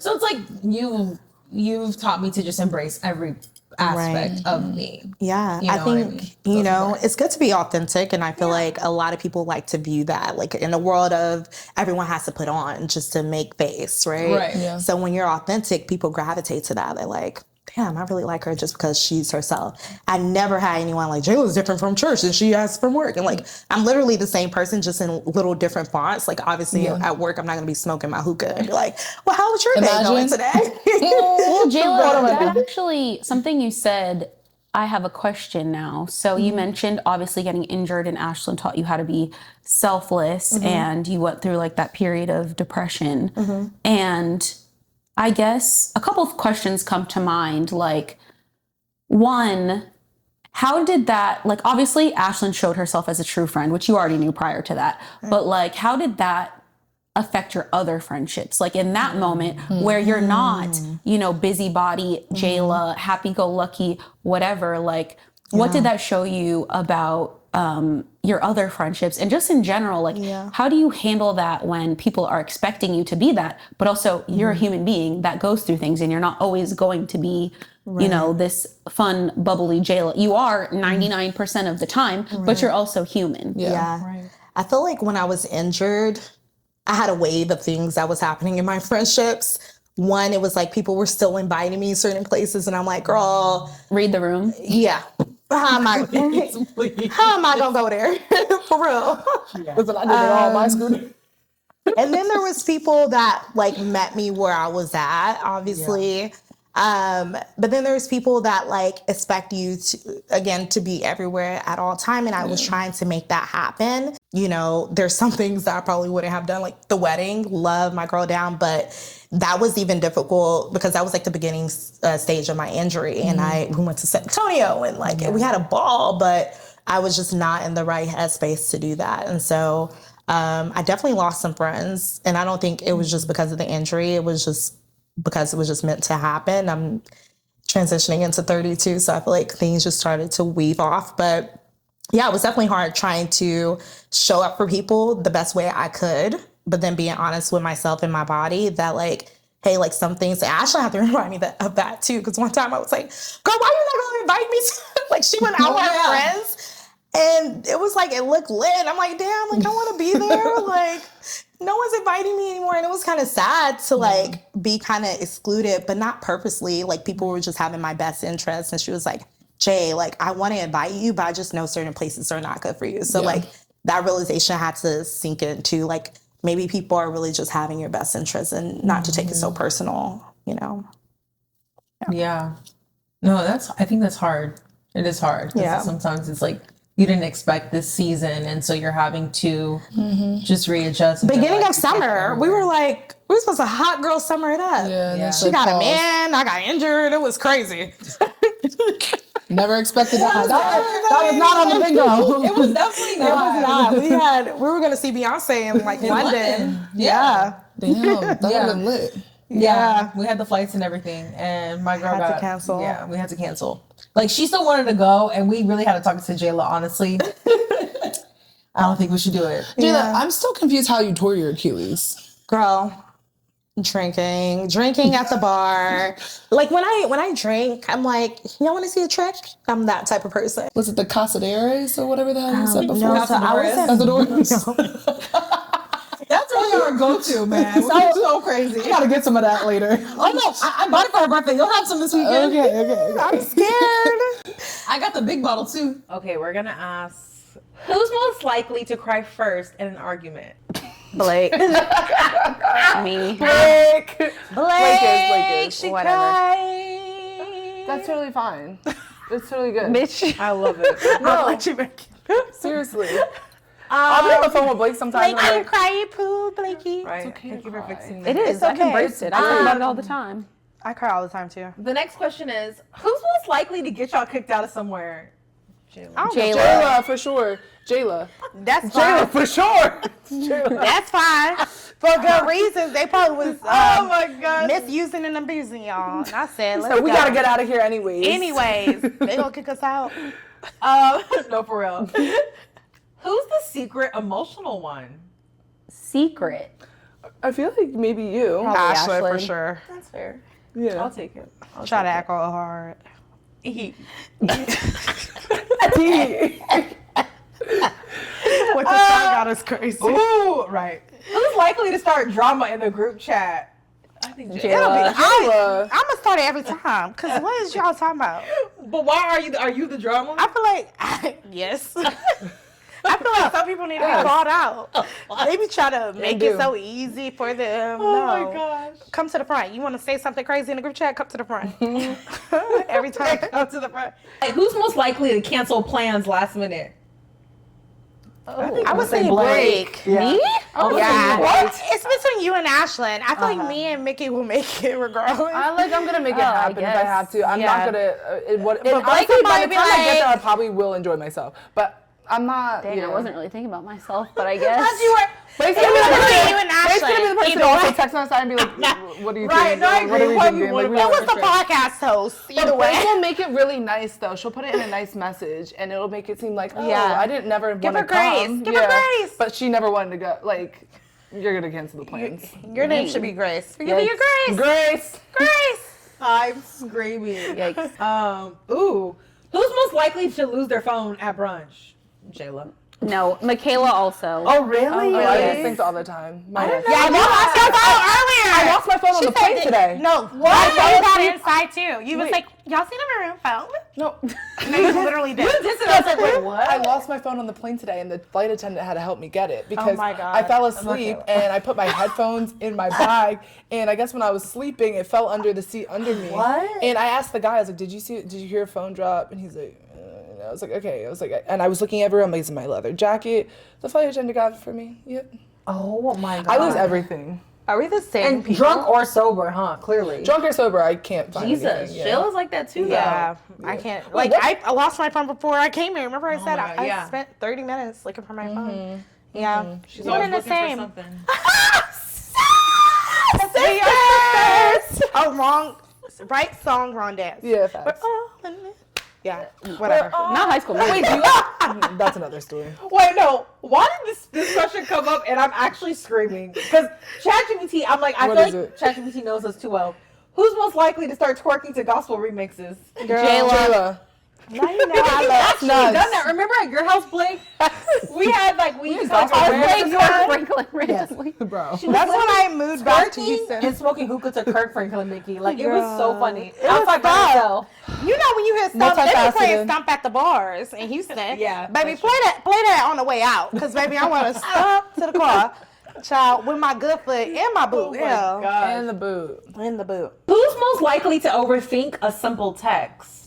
So it's like you've taught me to just embrace every aspect of me. Yeah, You know I what I think, mean? you know, it's good to be authentic. And I feel like a lot of people like to view that, like in the world of everyone has to put on just to make face, right? Right. Yeah. So when you're authentic, people gravitate to that. They're like, damn, I really like her just because she's herself. I never had anyone like, J-Lo's different from church and she has from work. And like, I'm literally the same person, just in little different fonts. Like obviously at work, I'm not going to be smoking my hookah and be like, well, how was your day going today? Well, J-Lo, that actually, something you said, I have a question now. So you mentioned obviously getting injured and Ashlyn taught you how to be selfless and you went through like that period of depression. And I guess a couple of questions come to mind. Like, one, how did that, like, obviously Ashlyn showed herself as a true friend, which you already knew prior to that. But like, how did that affect your other friendships? Like in that moment where you're not, you know, busybody, Jayla, happy-go-lucky, whatever, like what did that show you about your other friendships and just in general, like how do you handle that when people are expecting you to be that, but also you're a human being that goes through things and you're not always going to be, you know, this fun, bubbly Jayla. You are 99% of the time, but you're also human. Yeah. I feel like when I was injured, I had a wave of things that was happening in my friendships. One, it was like people were still inviting me certain places and I'm like, girl. Read the room. Yeah. How am I gonna go there? For real. Listen, I did it all my school. And then there was people that like met me where I was at, obviously. But then there's people that like expect you to be everywhere at all time. And I was trying to make that happen. You know, there's some things that I probably wouldn't have done, like the wedding, love my girl down, but that was even difficult because that was like the beginning stage of my injury. And we went to San Antonio and like we had a ball, but I was just not in the right headspace to do that. And so I definitely lost some friends. And I don't think it was just because of the injury. It was just because it was just meant to happen. I'm transitioning into 32, so I feel like things just started to weave off. But yeah, it was definitely hard trying to show up for people the best way I could, but then being honest with myself and my body that like, hey, like some things, Ashley had to remind me of that too, because one time I was like, girl, why you not gonna invite me to, like she went out with her friends, and it was like, it looked lit. I'm like, damn, like I wanna be there, like no one's inviting me anymore. And it was kind of sad to like be kind of excluded, but not purposely. Like people were just having my best interests. And she was like, Jay, like I want to invite you, but I just know certain places are not good for you. So like that realization had to sink into like, maybe people are really just having your best interests and not to take it so personal, you know? Yeah. No, I think that's hard. It is hard. Yeah. Sometimes it's like, you didn't expect this season, and so you're having to just readjust. Beginning of summer, we were supposed to hot girl summer it up. Yeah. She got a man, I got injured. It was crazy. Never expected that. That was not on the bingo. It was definitely not. It was not. We were going to see Beyonce in like London. Yeah. Damn, that would have been lit. Yeah. We had the flights and everything, and my girl Had to cancel. Yeah, we had to cancel. Like, she still wanted to go, and we really had to talk to Jayla, honestly. I don't think we should do it. Jayla, I'm still confused how you tore your Achilles. Girl, drinking at the bar. Like when I drink, I'm like, y'all want to see a trick? I'm that type of person. Was it the Casaderes or whatever the hell you said before? No, so I was Casadores? That's really our go-to, man. So crazy. I gotta get some of that later. Oh, no, I bought it for her birthday. You'll have some this weekend. Okay. I'm scared. I got the big bottle, too. Okay, we're gonna ask, who's most likely to cry first in an argument? Blake. Me. Blake is. She Whatever. cried. That's totally fine. It's totally good. Bitch. I love it. I'll let you make it. Seriously. I'll be on the phone with Blake sometimes. Blakey, you cry, you poo, Blakey. Right. okay Thank to you for cry. fixing It that. is. I can okay. embrace it. I talk about it all the time. I cry all the time too. The next question is, who's most likely to get y'all kicked out of somewhere? Jayla, for sure. Jayla. That's fine. for sure. That's fine. For good reasons. They probably was Oh my God. misusing and abusing y'all. And I said, let's So we go. gotta get out of here Anyways, they gonna kick us out. No, for real. Who's the secret emotional one? Secret. I feel like maybe you. Ashley, for Ashley. sure. That's fair. Yeah. I'll take it. Try to act all hard. What the song got us crazy. Ooh, right. Who's likely to start drama in the group chat? I think Jayla. Jayla. I'm gonna start it every time. Cause what is y'all talking about? But why are you the drama? I feel like yes. I feel like some people need to be called out. They be trying to make it so easy for them. Oh my gosh. Come to the front. You want to say something crazy in the group chat? Come to the front. Every time. Come to the front. Hey, who's most likely to cancel plans last minute? I would say Blake. Me? Oh, yeah. What? It's between you and Ashlyn. I feel like me and Mickey will make it regardless. I'm gonna make it happen if I have to. I'm not gonna. Blake Honestly, would by probably the be time I get there, I like- probably will enjoy myself. But I'm not. Dang, yeah. I wasn't really thinking about myself, but I guess. Blake's gonna be the person. You and Blake's gonna be the person Ashley. to also text us and be like, "What do you think? no, I What are agree. we Probably thinking?" one Like, of we us. don't It was the understand. podcast host. Either But way. Blake will make it really nice though. She'll put it in a nice message, and it'll make it seem like, oh, Yeah. I didn't never Give want her to come. grace. Give her grace. But she never wanted to go. Like, you're gonna cancel the plans. Your name should be Grace. Give me your Grace. Grace. Grace. I'm screaming. Yikes. Ooh. Who's most likely to lose their phone at brunch? Jayla. No, Michaela also. Oh, really? Oh, I do these things all the time. Yeah, you lost your phone earlier. I lost my phone on the plane today. No, my phone got inside too. You was like, y'all seen my room phone? No. No, you literally did. I was like, wait, what? I lost my phone on the plane today, and the flight attendant had to help me get it because my God. I fell asleep and I put my headphones in my bag, and I guess when I was sleeping, it fell under the seat under me. What? And I asked the guy, I was like, "Did you hear a phone drop?" And he's like, and I was like, "Okay." I was like, and I was looking everywhere. I'm like, "It's in my leather jacket." The flight attendant got it for me. Yep. Oh my God. I lose everything. Are we the same And drunk or sober, huh? Clearly. Drunk or sober, I can't find Jesus. anything. Yeah. Jayla's like that too, Yeah, though. I can't. Wait, Like, what? I lost my phone before I came here. Remember I said my God, I yeah. spent 30 minutes looking for my phone. Yeah. She's We're always in the looking same. for something. We are sisters. Oh, wrong. Right song, wrong dance. Yeah, We're facts. all in it. Yeah, whatever. Not High School Musical. Wait, do you? That's another story. Wait, no. Why did this question come up and I'm actually screaming? Because ChatGPT, I'm like, I What feel is like it? ChatGPT knows us too well. Who's most likely to start twerking to gospel remixes? Jayla. Now you know I love. That's nuts. Done that. Remember at your house, Blake? We had like we gospel our remixes. friends Kirk were Franklin randomly. Bro. She was That's when I literally moved back to twerking Houston. and smoking hookah to Kirk Franklin Mickey. Like it was so funny. It I was was like by fun. myself. You know when you hear stomp, they be Multifaceted. playing stomp at the bars in Houston. Yeah, baby, that's play that on the way out, cause baby, I want to stop to the car, child, with my good foot and my boot. Oh my God. And the boot. In the boot. Who's most likely to overthink a simple text?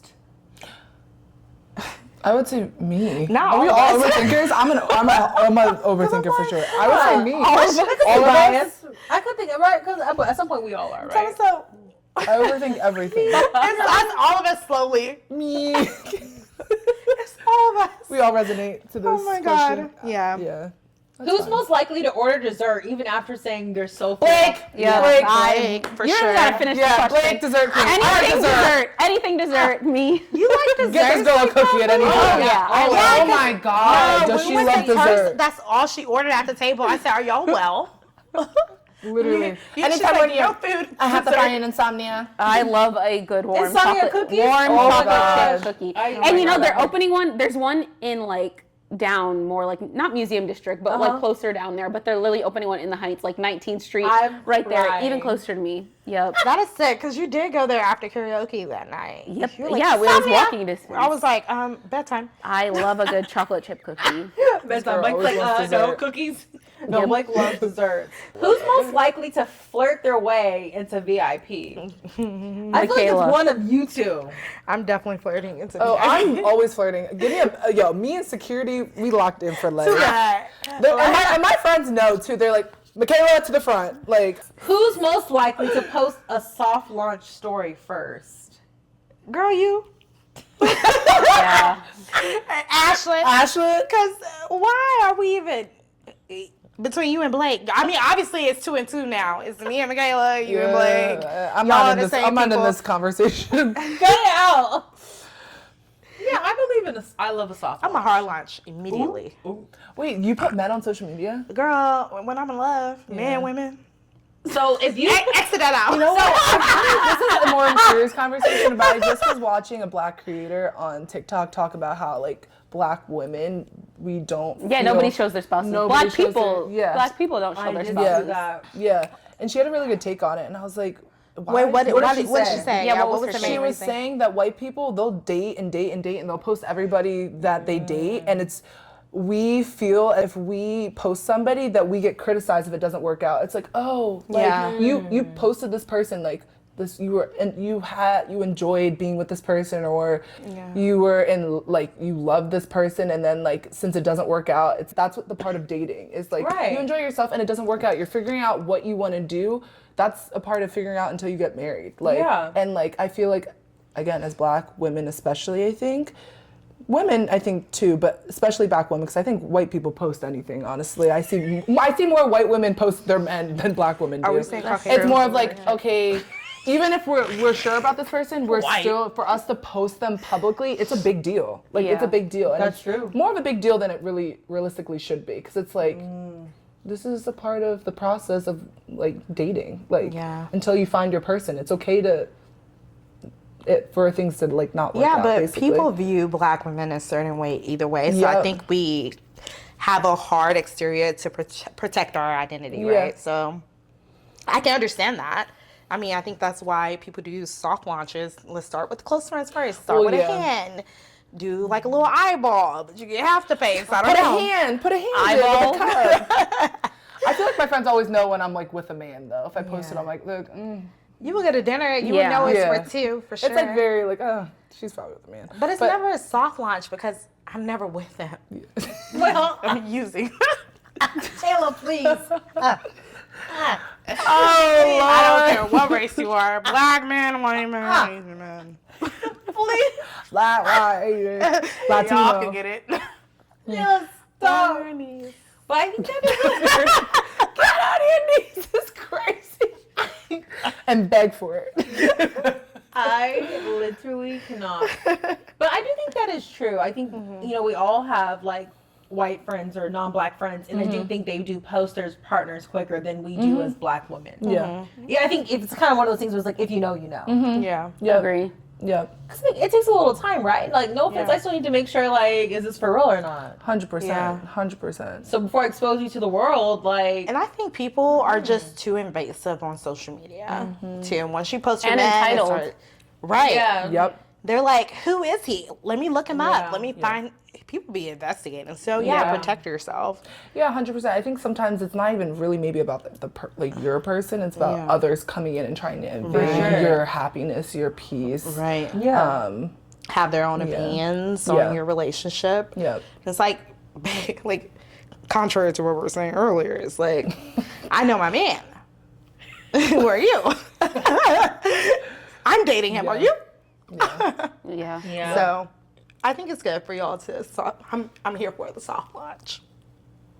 I would say me. Not Are we all all of us. overthinkers? I'm an overthinker for sure. I would say me. All of us? bias. I could think right because at some point we all are, right? So I overthink everything. it's all of us slowly. Me. It's all of us. We all resonate to this. Oh my God. question. Yeah. Yeah. That's Who's fine. most likely to order dessert even after saying they're so full? Blake. Yeah, Blake, for You sure. don't gotta finish the Yeah, question. Blake, dessert queen. Anything dessert. Anything dessert. Me. You like dessert? Get this girl a cookie at any time. Oh, yeah. I love Oh my God. Does when she we love went to dessert? Turks, that's all she ordered at the table. I said, "Are y'all well?" Literally. Anytime when no food, I have to find an insomnia. I love a good warm Insomnia chocolate, cookies? warm Oh my chocolate God. chip cookie. I And you know love they're that. opening one. There's one in like down more like not Museum District, but like closer down there. But they're literally opening one in the Heights, like 19th Street, I'm right there, crying. even closer to me. Yep. That is sick because you did go there after karaoke that night. Yep. You were like, Yeah, we was "Insomnia?" walking distance. I was like, bedtime. I love a good chocolate chip cookie. Bedtime. girl Blake's always like, loves no dessert. cookies. No, Yep. Blake loves desserts. Who's most likely to flirt their way into VIP? I feel like it's Michaela. one of you two. I'm definitely flirting. It's Oh, I'm always flirting. Give me yo, me and security, we locked in for life. that. And my friends know too. They're like, Michaela to the front. Like, Who's most likely to post a soft launch story first? Girl, you. Yeah. Ashlyn. Ashlyn. Because why are we even between you and Blake? I mean, obviously it's 2 and 2 now. It's me and Michaela, you and Blake. I'm Y'all not are in the this. same I'm not in people. this conversation. Get it out. Yeah, I believe in this. I love a soft I'm a launch. hard launch immediately. Wait, you put men on social media? Girl, when I'm in love, men, women. So if you Exit that out. You know what? This is a more serious conversation, but I just was watching a black creator on TikTok talk about how like black women, we don't. Yeah, feel- nobody shows their spouses. Nobody Black shows people. their- yeah. Black people don't show I their did spouses. do that. Yeah, and she had a really good take on it, and I was like, why Wait, what did did she say? Yeah, what was her her main take? She was reason? saying that white people, they'll date and date and date, and they'll post everybody that they date, and it's, we feel if we post somebody that we get criticized if it doesn't work out. It's like, oh, like Yeah. you posted this person, like this, you were, and you enjoyed being with this person, or you were in, like, you love this person, and then like since it doesn't work out, that's what the part of dating is, like, Right. you enjoy yourself and it doesn't work out, you're figuring out what you want to do. That's a part of figuring out until you get married. Like, Yeah. and like I feel like, again, as black women especially, I think Women, I think too, but especially black women, because I think white people post anything. Honestly, I see more white women post their men than black women do. Are we saying Caucasian? It's more of like, okay, even if we're sure about this person, we're still, for us to post them publicly, it's a big deal. Like it's a big deal. And That's it's true. more of a big deal than it really realistically should be, because it's like. This is a part of the process of like dating. Like until you find your person, it's okay for things to like not work out. Yeah, but basically. people view black women a certain way either way. So I think we have a hard exterior to protect our identity, right? So I can understand that. I mean, I think that's why people do soft launches. Let's start with close friends first. Start with a hand. Do like a little eyeball, but you get half the face. I don't know. Put a hand Eyeball. in with a cup. I feel like my friends always know when I'm like with a man though. If I post it, I'm like, look. You will get a dinner. You would know it's for two, for sure. It's like very like, oh, she's probably with a man. But it's never a soft launch because I'm never with them. Well, I'm using. Taylor, please. Oh, I don't care what race you are. Black man, white man, Asian man. Please. Latino. Y'all can get it. Yes, stop. But I think that Get on your knees. This is crazy. And beg for it. I literally cannot. But I do think that is true. I think, we all have like white friends or non-black friends, and I do think they do post their partners quicker than we do as black women. Yeah. Yeah, I think it's kind of one of those things where it's like, if you know, you know. Yeah. Agree. Yeah. Because it takes a little time, right? Like, no offense, I still need to make sure, like, is this for real or not? 100%. 100%. So before I expose you to the world, like... And I think people are just too invasive on social media, too. Once you post your And man, entitled. Right. Yeah. Yep. They're like, who is he? Let me look him up. Let me find... People be investigating. So, protect yourself. Yeah, 100%. I think sometimes it's not even really maybe about like your person. It's about others coming in and trying to invade your happiness, your peace. Right. Yeah. Have their own opinions on your relationship. Yep. It's like contrary to what we were saying earlier, it's like, I know my man. Who are you? I'm dating him. Are you? Yeah. So I think it's good for y'all to I'm here for the soft launch.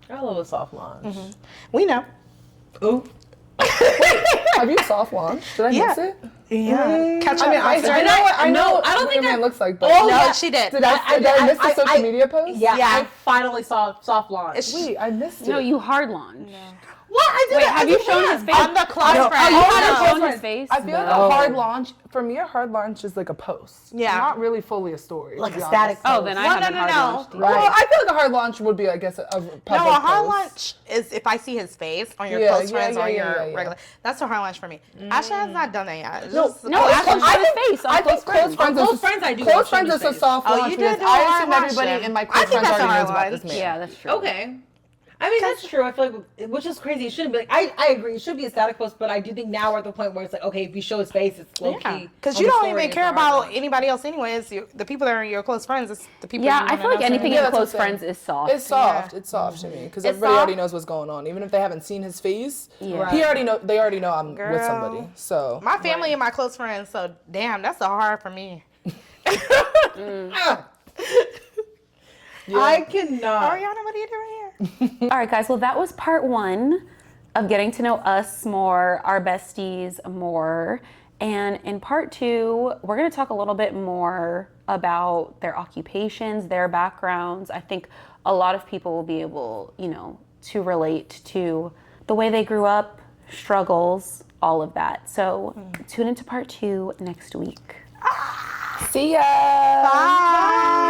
I love a soft launch. We know. Ooh. Have you soft launched? Did I miss it? Yeah. Catch up. I know I don't what think your man looks like, but No, she did. did I miss the social media post? Yeah, Yeah. I finally saw soft launch. Wait, I missed it. No, you hard launch. What? I did Wait, it. have you shown his face? I'm the close friend. You haven't No. shown his face? I feel like a hard launch, for me, a hard launch is like a post. Yeah. Not really fully a story. Like to a be static honest. Oh, then I haven't hard launched. Well, I feel like a hard launch would be, I guess, a public No, a hard post. launch is if I see his face on your Yeah, close yeah, friends yeah, or yeah, your yeah. regular. That's a hard launch for me. Ashley has not done that yet. It's No, just- No, Ashley showed his face on I close think close friends. friends. On is close friends, I do Close watch friends his is a face. soft Oh, launch you because did do a I hard assume launch everybody then. in my I close think friends that's a already hard knows about launch. this man. Yeah, that's true. Okay. I mean, that's true. I feel like, which is crazy. It shouldn't be like, I agree. It should be a static post, but I do think now we're at the point where it's like, okay, if you show his face, it's low key. Because On you the don't story, even it's care a hard about launch. anybody else anyways. The people that are your close friends, it's the people Yeah, you I wanna feel like know. anything Yeah, in that's close what I'm friends is soft. It's soft. It's soft to me because everybody soft. already knows what's going on, even if they haven't seen his face. Yeah. He already know. They already know I'm with Girl. somebody. So My family and my close friends, so damn, that's a hard for me. I cannot. Ariana, what are you doing here? All right, guys. Well, that was part one of getting to know us more, our besties more. And in part two, we're going to talk a little bit more about their occupations, their backgrounds. I think a lot of people will be able, to relate to the way they grew up, struggles, all of that. So tune into part two next week. see ya. Bye.